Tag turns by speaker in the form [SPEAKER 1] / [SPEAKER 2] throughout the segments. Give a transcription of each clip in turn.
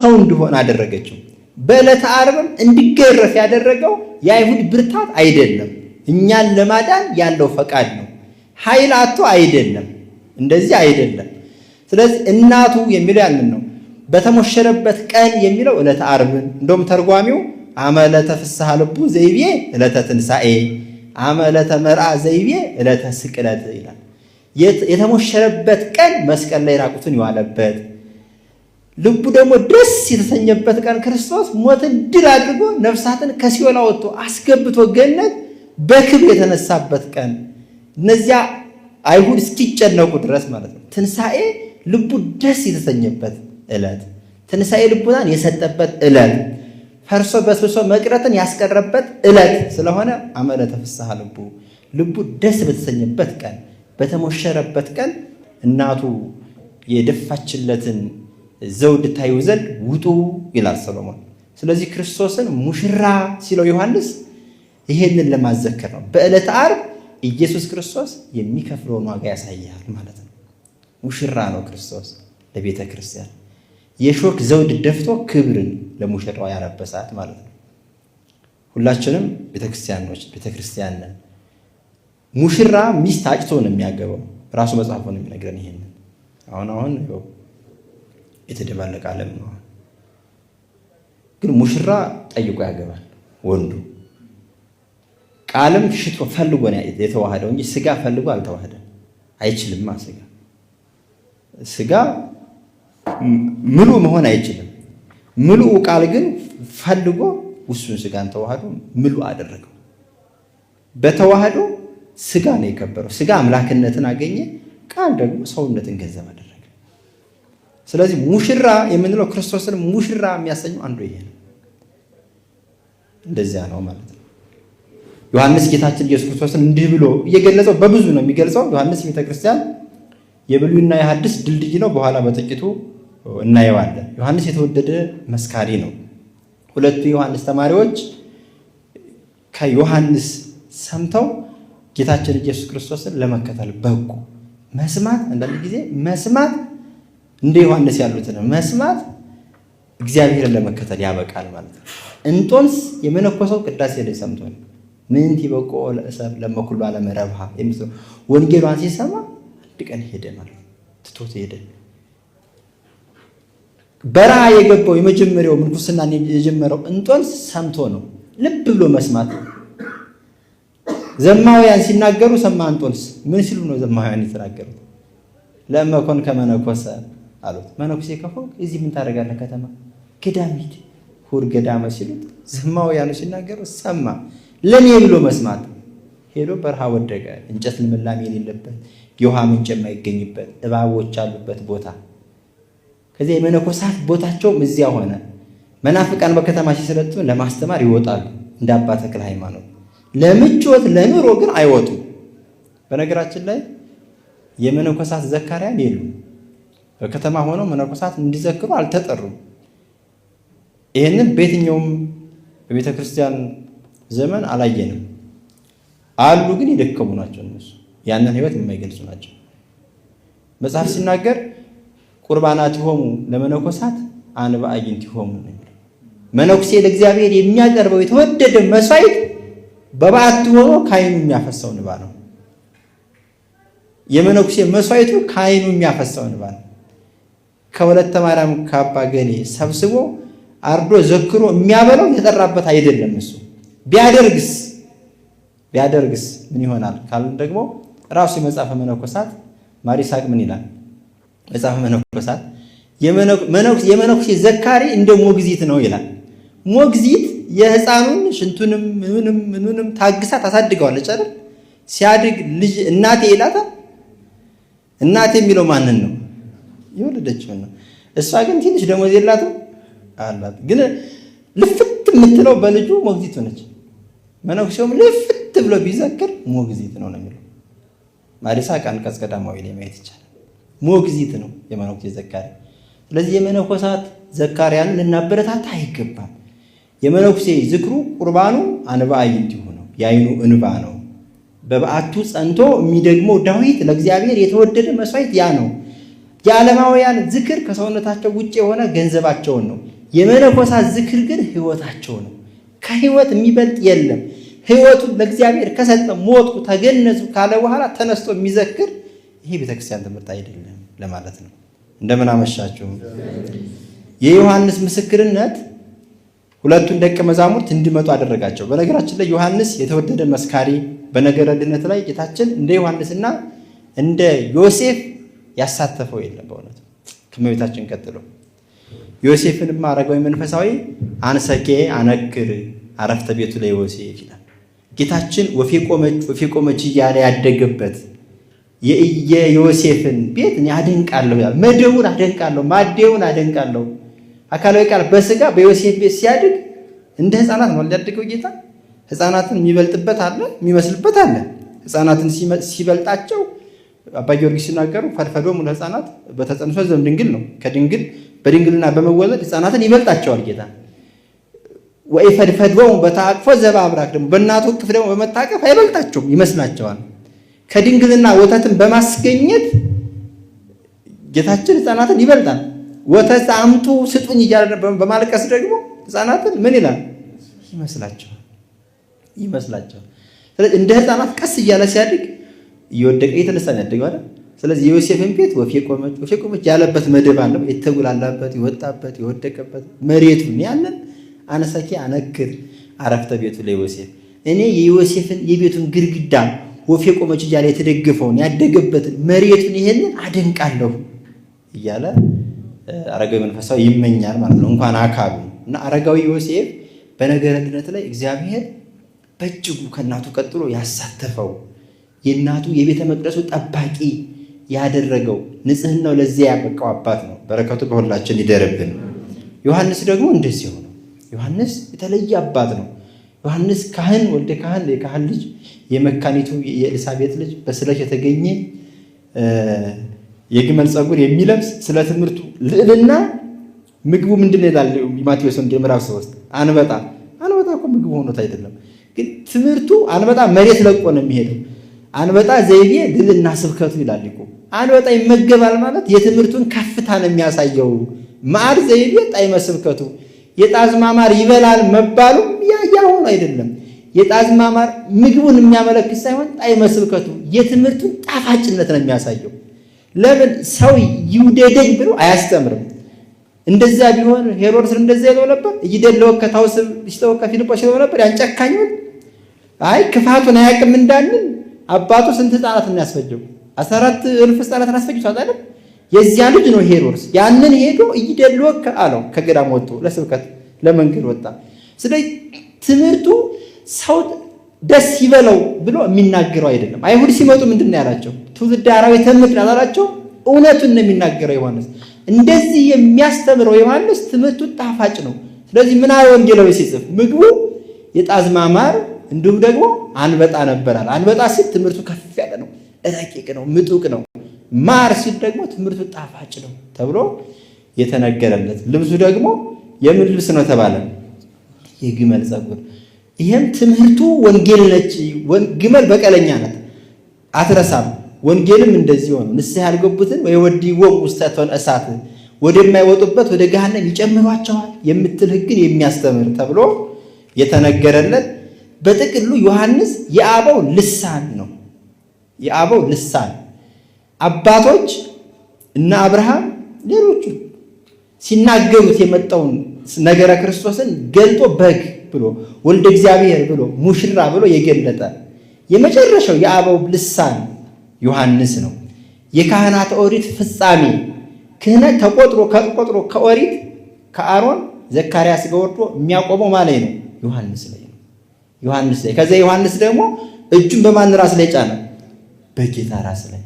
[SPEAKER 1] ሰው እንዲሆን አደረገችው። በዕለተ ዓርብም እንዲገረፍ ያደረገው የአይሁድ ብርታት አይደለም፣ እኛን ለማዳን ያለው ፈቃድ ነው። ኃይል አጥቶ አይደለም፣ እንደዚህ አይደለም። ስለዚህ እናቱ የሚለው ያንን ነው። በተሞሸረበት ቀን የሚለው ዕለተ ዓርብን እንደውም ተርጓሚው አመለተ ፍስሐ ልቡ ዘይቤ ዕለተ ትንሣኤ አመለተ መርዓ ዘይቤ ዕለተ ስቅለት ይላል። የተሞሸረበት ቀን መስቀል ላይ ራቁቱን የዋለበት ልቡ ደግሞ ደስ የተሰኘበት ቀን ክርስቶስ ሞትን ድል አድርጎ ነፍሳትን ከሲኦል አውጥቶ አስገብቶ ገነት በክብር የተነሳበት ቀን እነዚያ አይሁድ እስኪጨነቁ ድረስ ማለት ነው። ትንሣኤ ልቡ ደስ የተሰኘበት ዕለት፣ ትንሣኤ ልቡናን የሰጠበት ዕለት፣ ፈርሶ በስብሶ መቅረትን ያስቀረበት ዕለት ስለሆነ አመለተ ፍስሐ ልቡ ልቡ ደስ በተሰኘበት ቀን በተሞሸረበት ቀን እናቱ የደፋችለትን ዘውድ ታዩ ዘንድ ውጡ ይላል ሰሎሞን። ስለዚህ ክርስቶስን ሙሽራ ሲለው ዮሐንስ ይሄንን ለማዘከር ነው። በዕለተ ዓርብ ኢየሱስ ክርስቶስ የሚከፍለውን ዋጋ ያሳያል ማለት ነው። ሙሽራ ነው ክርስቶስ ለቤተ ክርስቲያን የሾክ ዘውድ ደፍቶ ክብርን ለሙሽራው ያለበሳት ማለት ነው። ሁላችንም ቤተክርስቲያን ነን። ሙሽራ ሚስት አጭቶ ነው የሚያገባው። ራሱ መጽሐፉ ነው የሚነግረን ይሄንን። አሁን የተደባለቀ ዓለም ነው። ግን ሙሽራ ጠይቆ ያገባል ወንዱ። ቃልም ሽቶ ፈልጎ ነው የተዋሃደው እንጂ ስጋ ፈልጎ አልተዋሃደም። አይችልም። ስጋ ምሉ መሆን አይችልም። ምሉ ቃል ግን ፈልጎ ውሱን ስጋን ተዋህዶ ምሉ አደረገው። በተዋህዶ ስጋ ነው የከበረው። ስጋ አምላክነትን አገኘ፣ ቃል ደግሞ ሰውነትን ገንዘብ አደረገ። ስለዚህ ሙሽራ የምንለው ክርስቶስን ሙሽራ የሚያሰኘው አንዱ ይሄ ነው። እንደዚያ ነው ማለት ነው። ዮሐንስ ጌታችን ኢየሱስ ክርስቶስን እንዲህ ብሎ እየገለጸው በብዙ ነው የሚገልጸው። ዮሐንስ ቤተክርስቲያን የብሉይና የሐዲስ ድልድይ ነው። በኋላ በጥቂቱ እናየዋለን። ዮሐንስ የተወደደ መስካሪ ነው። ሁለቱ ዮሐንስ ተማሪዎች ከዮሐንስ ሰምተው ጌታችን ኢየሱስ ክርስቶስን ለመከተል በቁ። መስማት አንዳንድ ጊዜ መስማት እንደ ዮሐንስ ያሉትን መስማት እግዚአብሔርን ለመከተል ያበቃል ማለት ነው። እንጦንስ የመነኮሰው ቅዳሴ ላይ ሰምቶ ነው። ምን ይበቆ ለእሰብ ለመኩሉ ዓለም ረብሃ የሚለው ወንጌሏን ሲሰማ አንድ ቀን ሄደ ማለት ትቶት ሄደ። በረሃ የገባው የመጀመሪያው ምንኩስና የጀመረው እንጦንስ ሰምቶ ነው። ልብ ብሎ መስማት። ዘማውያን ሲናገሩ ሰማ እንጦንስ። ምን ሲሉ ነው ዘማውያን የተናገሩት? ለመኮን ከመነኮሰ አሉት። መነኩሴ ከሆንክ እዚህ ምን ታደርጋለህ? ከተማ ገዳም ሂድ፣ ሁር ገዳመ ሲሉት ዘማውያኑ ሲናገሩ ሰማ። ለኔ ብሎ መስማት። ሄዶ በረሃ ወደቀ። እንጨት ልምላሜ የሌለበት የውሃ ምንጭ የማይገኝበት እባቦች አሉበት ቦታ። ከዚያ የመነኮሳት ቦታቸውም እዚያ ሆነ። መናፍቃን በከተማ ሲሰለጥኑ ለማስተማር ይወጣሉ እንደ አባ ተክለ ሃይማኖት። ለምቾት ለኑሮ ግን አይወጡም። በነገራችን ላይ የመነኮሳት ዘካርያን የሉም። በከተማ ሆነው መነኮሳት እንዲዘክሩ አልተጠሩም። ይህንን በየትኛውም በቤተ ክርስቲያን ዘመን አላየንም። አሉ ግን የደከሙ ናቸው። እነሱ ያንን ህይወት የማይገልጹ ናቸው። መጽሐፍ ሲናገር ቁርባናቲሆሙ ለመነኮሳት አንባ አዕይንቲሆሙ ነው የሚለው። መነኩሴ ለእግዚአብሔር የሚያቀርበው የተወደደ መስዋዕት በበዓቱ ሆኖ ከዓይኑ የሚያፈሰው እንባ ነው። የመነኩሴ መስዋዕቱ ከዓይኑ የሚያፈሰው እንባ ነው። ከወለተ ማርያም ከአባ ገኔ ሰብስቦ አርዶ ዘክሮ የሚያበለው የተጠራበት አይደለም። እሱ ቢያደርግስ ምን ይሆናል ካልን ደግሞ ራሱ የመጽሐፈ መነኮሳት ማሪሳቅ ምን ይላል? መጽሐፈ መነኮሳት የመነኩሴ ዘካሪ እንደ ሞግዚት ነው ይላል። ሞግዚት የህፃኑን ሽንቱንም ምኑንም ታግሳ ታሳድገዋለች አይደል? ሲያድግ ልጅ እናቴ ይላታል። እናቴ የሚለው ማንን ነው? የወለደችውን ነው። እሷ ግን ትንሽ ደሞዝ የላትም አላት። ግን ልፍት የምትለው በልጁ ሞግዚት ሆነች። መነኩሴውም ልፍት ብሎ ቢዘክር ሞግዚት ነው የሚለው። ማሪሳቅ አንቀጽ ቀዳማዊ ላይ ማየት ይቻላል። ሞግዚት ነው የመነኩሴ ዘካሪ። ስለዚህ የመነኮሳት ዘካሪያን ልናበረታታ አይገባም። የመነኩሴ ዝክሩ ቁርባኑ አንባ አዕይንቲሁ ነው፣ የዓይኑ እንባ ነው። በበዓቱ ጸንቶ የሚደግመው ዳዊት ለእግዚአብሔር የተወደደ መስዋዕት ያ ነው። የዓለማውያን ዝክር ከሰውነታቸው ውጭ የሆነ ገንዘባቸውን ነው። የመነኮሳት ዝክር ግን ሕይወታቸው ነው። ከሕይወት የሚበልጥ የለም። ሕይወቱን ለእግዚአብሔር ከሰጠ ሞቱ ተገነዙ ካለ በኋላ ተነስቶ የሚዘክር ይሄ ቤተክርስቲያን ትምህርት አይደለም ለማለት ነው። እንደምን አመሻችሁ። የዮሐንስ ምስክርነት ሁለቱን ደቀ መዛሙርት እንዲመጡ አደረጋቸው። በነገራችን ላይ ዮሐንስ የተወደደ መስካሪ፣ በነገረ ድነት ላይ ጌታችን እንደ ዮሐንስና እንደ ዮሴፍ ያሳተፈው የለም። በእውነቱ ከእመቤታችን ቀጥሎ ዮሴፍንማ አረጋዊ መንፈሳዊ አንሰኬ አነክር አረፍተ ቤቱ ላይ ዮሴፍ ይላል። ጌታችን ወፌ ቆመች እያለ ያደገበት የዮሴፍን ቤት እኔ አደንቃለሁ ያለ መደቡን አደንቃለሁ፣ ማዴውን አደንቃለሁ። አካላዊ ቃል በስጋ በዮሴፍ ቤት ሲያድግ እንደ ሕፃናት ነው ያደገው ጌታ። ሕፃናትን የሚበልጥበት አለ፣ የሚመስልበት አለ። ሕፃናትን ሲበልጣቸው አባ ጊዮርጊስ ሲናገሩ ፈድፈዶሙ ለሕፃናት በተጸንሶ ዘእምድንግል ነው። ከድንግል በድንግልና በመወለድ ሕፃናትን ይበልጣቸዋል ጌታ። ወይ ፈድፈዶሙ በተአቅፎ ዘበአብራክ ደግሞ በእናቱ እቅፍ ደግሞ በመታቀፍ አይበልጣቸውም፣ ይመስላቸዋል። ከድንግልና ወተትን በማስገኘት ጌታችን ሕፃናትን ይበልጣል። ወተት አምጡ ስጡኝ እያለ በማልቀስ ደግሞ ሕፃናትን ምን ይላል? ይመስላቸዋል። ስለዚህ እንደ ሕፃናት ቀስ እያለ ሲያድግ እየወደቀ እየተነሳ ያደገው አይደል? ስለዚህ የዮሴፍን ቤት ወፌ ቆመች ያለበት መደብ አለው። የተጉላላበት፣ የወጣበት፣ የወደቀበት መሬቱን ያንን አነሳኪ አነክር አረፍተ ቤቱ ለዮሴፍ እኔ የዮሴፍን የቤቱን ግድግዳ ወፌ ቆመች እያለ የተደገፈውን ያደገበትን መሬቱን ይሄንን አደንቃለሁ እያለ አረጋዊ መንፈሳዊ ይመኛል ማለት ነው። እንኳን አካሉ እና አረጋዊ ዮሴፍ በነገረ ድነት ላይ እግዚአብሔር በእጅጉ ከእናቱ ቀጥሎ ያሳተፈው የእናቱ የቤተ መቅደሱ ጠባቂ ያደረገው ንጽሕናው ለዚያ ያበቃው አባት ነው። በረከቱ በሁላችን ይደርብን። ዮሐንስ ደግሞ እንደዚህ ሆነ። ዮሐንስ የተለየ አባት ነው። ዮሐንስ ካህን ወልደ ካህን የካህን ልጅ የመካኒቱ የኤልሳቤጥ ልጅ በስለት የተገኘ የግመል ፀጉር የሚለብስ ስለ ትምህርቱ ልዕልና ምግቡ ምንድነው ይላል ማቴዎስ ወንጌል ምዕራፍ 3 አንበጣ እኮ ምግቡ ሆኖት አይደለም፣ ግን ትምህርቱ አንበጣ መሬት ለቆ ነው የሚሄደው። አንበጣ ዘይቤ ልዕልና ስብከቱ ይላል እኮ። አንበጣ ይመገባል ማለት የትምህርቱን ከፍታ ነው የሚያሳየው። ማር ዘይቤ ጣዕመ ስብከቱ የጣዝማ ማር ይበላል መባሉ ያ ሆኖ አይደለም። የጣዝማ ማር ምግቡን የሚያመለክት ሳይሆን ጣዕመ ስብከቱ የትምህርቱን ጣፋጭነት ነው የሚያሳየው። ለምን ሰው ይውደደኝ ብሎ አያስተምርም። እንደዛ ቢሆን ሄሮድስ እንደዛ ይለው ነበር። እይደለው ከታውስብ ይስተው ከፊልጶስ ይለው ነበር። ያንጨካኙን አይ ክፋቱን አያውቅም እንዳልን አባቱ ስንት ሕፃናትን ያስፈጀው 14,000 ሕፃናትን አስፈጅቷል አይደል? የዚያ ልጅ ነው ሄሮድስ። ያንን ሄዶ እይደለው አለው። ከገዳም ወጥቶ ለስብከት ለመንገድ ወጣ። ስለዚህ ትምህርቱ ሰው ደስ ይበለው ብሎ የሚናገረው አይደለም። አይሁድ ሲመጡ ምንድን ነው ያላቸው? ትውልደ አራዊተ ምድር አላላቸው። እውነቱን ነው የሚናገረው ዮሐንስ። እንደዚህ የሚያስተምረው ዮሐንስ ትምህርቱ ጣፋጭ ነው። ስለዚህ ምን አለ ወንጌላዊ ሲጽፍ ምግቡ የጣዝማ ማር እንዲሁም ደግሞ አንበጣ ነበራል። አንበጣ ሲል ትምህርቱ ከፍ ያለ ነው፣ ረቂቅ ነው፣ ምጡቅ ነው። ማር ሲል ደግሞ ትምህርቱ ጣፋጭ ነው ተብሎ የተነገረለት። ልብሱ ደግሞ የምን ልብስ ነው ተባለ? የግመል ፀጉር። ይህም ትምህርቱ ወንጌል ነች። ግመል በቀለኛ ናት፣ አትረሳም። ወንጌልም እንደዚህ ሆነ። ንስሐ ያልገቡትን ወይ ወዲወም ውስጠቶን እሳት ወደማይወጡበት ወደ ገሃነም ይጨምሯቸዋል የምትል ሕግን የሚያስተምር ተብሎ የተነገረለት። በጥቅሉ ዮሐንስ የአበው ልሳን ነው። የአበው ልሳን አባቶች እና አብርሃም ሌሎቹ ሲናገሩት የመጣውን ነገረ ክርስቶስን ገልጦ በግ ብሎ ወልደ እግዚአብሔር ብሎ ሙሽራ ብሎ የገለጠ የመጨረሻው የአበው ልሳን ዮሐንስ ነው። የካህናት ኦሪት ፍጻሜ ክህነት ተቆጥሮ ከኦሪት ከአሮን ዘካርያስ ጋር ወርዶ የሚያቆመው ማለት ነው ዮሐንስ ላይ ነው። ዮሐንስ ላይ ከዚያ ዮሐንስ ደግሞ እጁን በማን ራስ ላይ ጫነ? በጌታ ራስ ላይ።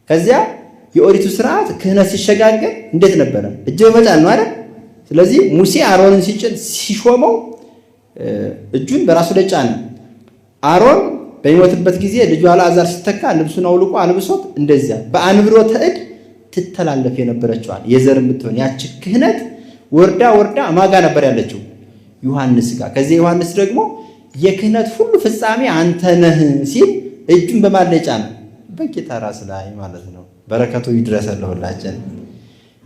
[SPEAKER 1] ከዚያ የኦሪቱ ስርዓት ክህነት ሲሸጋገር እንዴት ነበረ? እጅ በመጫን ነው አይደል? ስለዚህ ሙሴ አሮንን ሲሾመው እጁን በራሱ ላይ ጫነ። አሮን በሚሞትበት ጊዜ ልጁ አልዓዛር ሲተካ ልብሱን አውልቆ አልብሶት እንደዚያ በአንብሮተ እድ ትተላለፍ የነበረችዋል የዘር የምትሆን ያቺ ክህነት ወርዳ ማጋ ነበር ያለችው ዮሐንስ ጋር። ከዚህ ዮሐንስ ደግሞ የክህነት ሁሉ ፍጻሜ አንተ ነህ ሲል እጁን በማን ላይ ጫነ? በጌታ ራስ ላይ ማለት ነው። በረከቱ ይድረሰን ለሁላችን።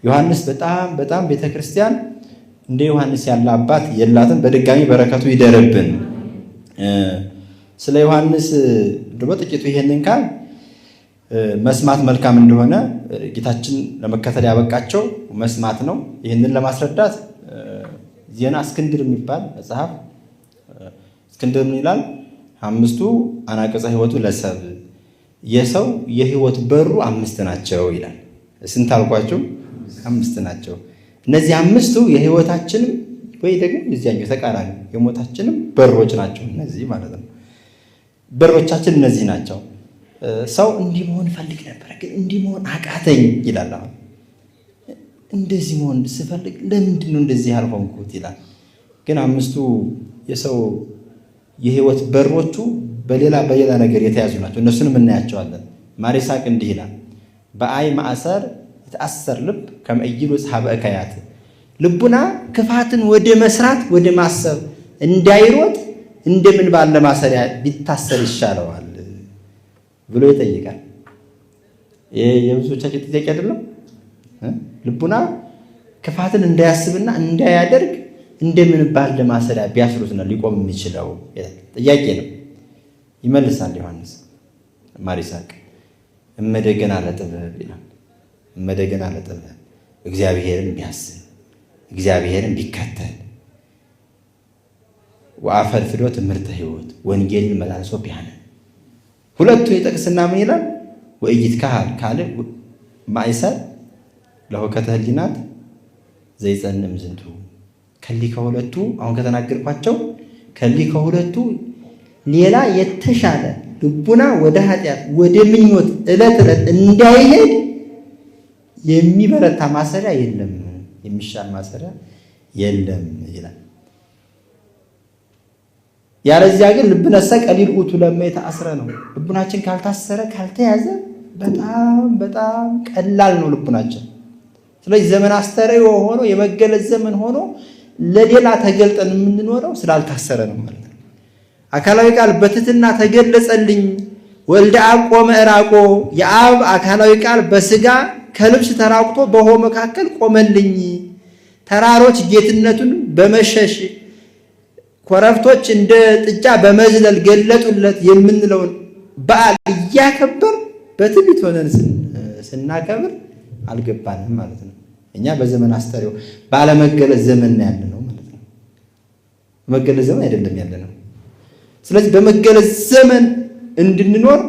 [SPEAKER 1] ዮሐንስ በጣም ቤተክርስቲያን እንደ ዮሐንስ ያለ አባት የላትም። በድጋሚ በረከቱ ይደርብን። ስለ ዮሐንስ በጥቂቱ ይሄንን ካል መስማት መልካም እንደሆነ ጌታችን ለመከተል ያበቃቸው መስማት ነው። ይህንን ለማስረዳት ዜና እስክንድር የሚባል መጽሐፍ እስክንድር ምን ይላል? 5ቱ አናቀጸ ሕይወቱ ለሰብ የሰው የሕይወት በሩ 5 ናቸው ይላል። ስንት አልኳቸው? 5 ናቸው። እነዚህ 5ቱ የሕይወታችንም ወይ ደግሞ የዚያኛው ተቃራኒ የሞታችንም በሮች ናቸው። እነዚህ ማለት ነው በሮቻችን እነዚህ ናቸው። ሰው እንዲህ መሆን ፈልግ ነበር ግን እንዲህ መሆን አቃተኝ ይላል። አሁን እንደዚህ መሆን ስፈልግ ለምንድን ነው እንደዚህ ያልሆንኩት ይላል። ግን 5ቱ የሰው የሕይወት በሮቹ በሌላ ነገር የተያዙ ናቸው። እነሱንም እናያቸዋለን። ማር ይስሐቅ እንዲህ ይላል፣ በአይ ማእሰር የተአሰር ልብ ከመይሉ ጸሐበ እካያት፣ ልቡና ክፋትን ወደ መስራት ወደ ማሰብ እንዳይሮጥ እንደምን ባለ ማሰሪያ ቢታሰር ይሻለዋል ብሎ ይጠይቃል። የብዙዎቻችን ጥያቄ አይደለም? ልቡና ክፋትን እንዳያስብና እንዳያደርግ እንደምን ባለ ማሰሪያ ቢያስሩት ነው ሊቆም የሚችለው ጥያቄ ነው። ይመልሳል ዮሐንስ ማር ይስሐቅ እመደገና ለጥበብ ይላል። እመደገና ለጥበብ እግዚአብሔርን ቢያስብ እግዚአብሔርን ቢከተል ወአፈር ፍዶ ትምህርተ ሕይወት ወንጌልን መላልሶ ቢያነ ሁለቱ የጠቅስና ምን ይላል? ወእይት ካል ማእሰር ለሁከተ ህሊናት ዘይጸንም ዝንቱ ከሊ ከሁለቱ አሁን ከተናገርኳቸው ከሊ ከሁለቱ ሌላ የተሻለ ልቡና ወደ ኃጢአት ወደ ምኞት ዕለት እንዳይሄድ የሚበረታ ማሰሪያ የለም፣ የሚሻል ማሰሪያ የለም ይላል። ያለዚያ ግን ልብነሰ ቀሊል ኡቱ ለማየት አስረ ነው። ልቡናችን ካልታሰረ ካልተያዘ በጣም ቀላል ነው ልቡናችን። ስለዚህ ዘመን አስተርእዮ ሆኖ የመገለጽ ዘመን ሆኖ ለሌላ ተገልጠን የምንኖረው ስላልታሰረ ነው ማለት ነው። አካላዊ ቃል በትሕትና ተገለጸልኝ። ወልደ አብ ቆመ ዕራቆ የአብ አካላዊ ቃል በስጋ ከልብስ ተራቁቶ በውኃው መካከል ቆመልኝ። ተራሮች ጌትነቱን በመሸሽ ኮረብቶች እንደ ጥጃ በመዝለል ገለጡለት የምንለውን በዓል እያከበር በትዕቢት ሆነን ስናከብር አልገባንም ማለት ነው። እኛ በዘመን አስተርእዮ ባለመገለጽ ዘመን ያለ ነው ማለት ነው። በመገለጽ ዘመን አይደለም ያለ ነው። ስለዚህ በመገለጽ ዘመን እንድንኖር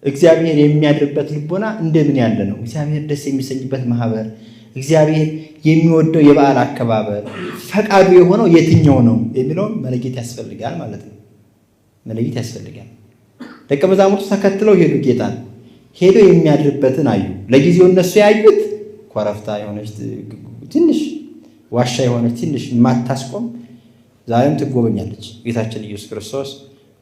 [SPEAKER 1] እግዚአብሔር የሚያድርበት ልቦና እንደምን ያለ ነው? እግዚአብሔር ደስ የሚሰኝበት ማህበር፣ እግዚአብሔር የሚወደው የበዓል አከባበር፣ ፈቃዱ የሆነው የትኛው ነው የሚለውን መለየት ያስፈልጋል ማለት ነው። መለየት ያስፈልጋል። ደቀ መዛሙርቱ ተከትለው ሄዱ። ጌታን ሄዶ የሚያድርበትን አዩ። ለጊዜው እነሱ ያዩት ኮረብታ የሆነች ትንሽ ዋሻ የሆነች ትንሽ የማታስቆም ዛሬም ትጎበኛለች። ጌታችን ኢየሱስ ክርስቶስ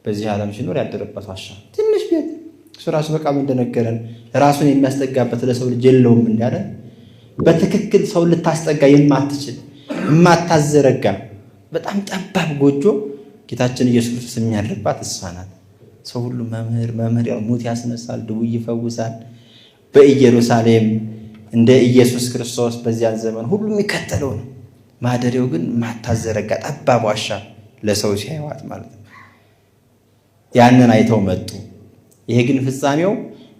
[SPEAKER 1] በዚህ ዓለም ሲኖር ያደረበት ዋሻ ትንሽ ቤት እሱ ራሱ በቃሉ እንደነገረን ራሱን የሚያስጠጋበት ለሰው ልጅ የለውም እንዳለ በትክክል ሰው ልታስጠጋ የማትችል የማታዘረጋ በጣም ጠባብ ጎጆ ጌታችን ኢየሱስ ክርስቶስ የሚያድርባት እሷ ናት። ሰው ሁሉ መምህር ያው ሙት ያስነሳል፣ ድውይ ይፈውሳል። በኢየሩሳሌም እንደ ኢየሱስ ክርስቶስ በዚያን ዘመን ሁሉ የሚከተለው ነው። ማደሪያው ግን ማታዘረጋ ጠባብ ዋሻ ለሰው ሲያዩት ማለት ነው። ያንን አይተው መጡ። ይሄ ግን ፍጻሜው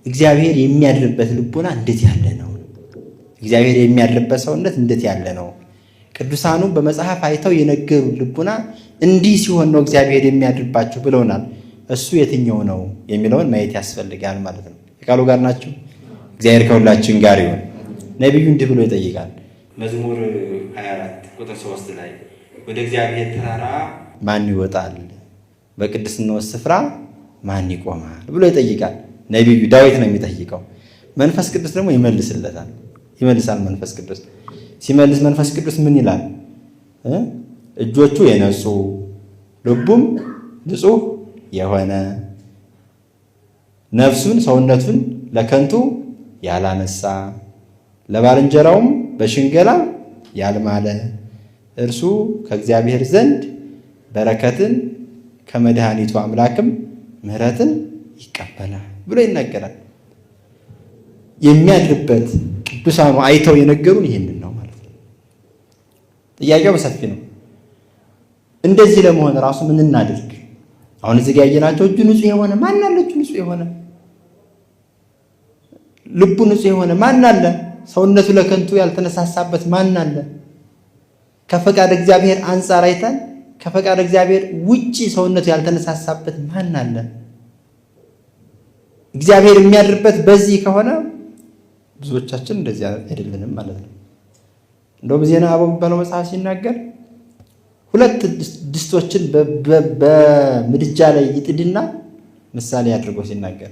[SPEAKER 1] እግዚአብሔር የሚያድርበት ልቦና እንዴት ያለ ነው? እግዚአብሔር የሚያድርበት ሰውነት እንዴት ያለ ነው? ቅዱሳኑ በመጽሐፍ አይተው የነገሩ ልቡና እንዲህ ሲሆን ነው እግዚአብሔር የሚያድርባችሁ ብለውናል። እሱ የትኛው ነው የሚለውን ማየት ያስፈልጋል ማለት ነው። የቃሉ ጋር ናችሁ። እግዚአብሔር ከሁላችን ጋር ይሁን። ነቢዩ እንዲህ ብሎ ይጠይቃል። መዝሙር 24 ቁጥር 3 ላይ ወደ እግዚአብሔር ተራራ ማን ይወጣል? በቅድስናው ስፍራ ማን ይቆማል ብሎ ይጠይቃል። ነቢዩ ዳዊት ነው የሚጠይቀው። መንፈስ ቅዱስ ደግሞ ይመልሳል። መንፈስ ቅዱስ ሲመልስ መንፈስ ቅዱስ ምን ይላል? እጆቹ የነጹ ልቡም ንጹሕ የሆነ ነፍሱን ሰውነቱን ለከንቱ ያላነሳ ለባልንጀራውም በሽንገላ ያልማለ እርሱ ከእግዚአብሔር ዘንድ በረከትን ከመድኃኒቱ አምላክም ምሕረትን ይቀበላል ብሎ ይናገራል። የሚያድርበት ቅዱሳኑ አይተው የነገሩን ይህንን ነው ማለት ነው። ጥያቄው ሰፊ ነው። እንደዚህ ለመሆን ራሱ ምን እናድርግ? አሁን እዚህ ጋር ያየናቸው እጁ ንጹህ የሆነ ማን አለ? እጁ ንጹህ የሆነ ልቡ ንጹህ የሆነ ማን አለ? ሰውነቱ ለከንቱ ያልተነሳሳበት ማን አለ? ከፈቃድ እግዚአብሔር አንጻር አይተን ከፈቃድ እግዚአብሔር ውጪ ሰውነቱ ያልተነሳሳበት ማን አለ? እግዚአብሔር የሚያድርበት በዚህ ከሆነ ብዙዎቻችን እንደዚህ አይደለንም ማለት ነው። እንደውም ዜና አበው የሚባለው መጽሐፍ ሲናገር ሁለት ድስቶችን በምድጃ ላይ ይጥድና ምሳሌ አድርጎ ሲናገር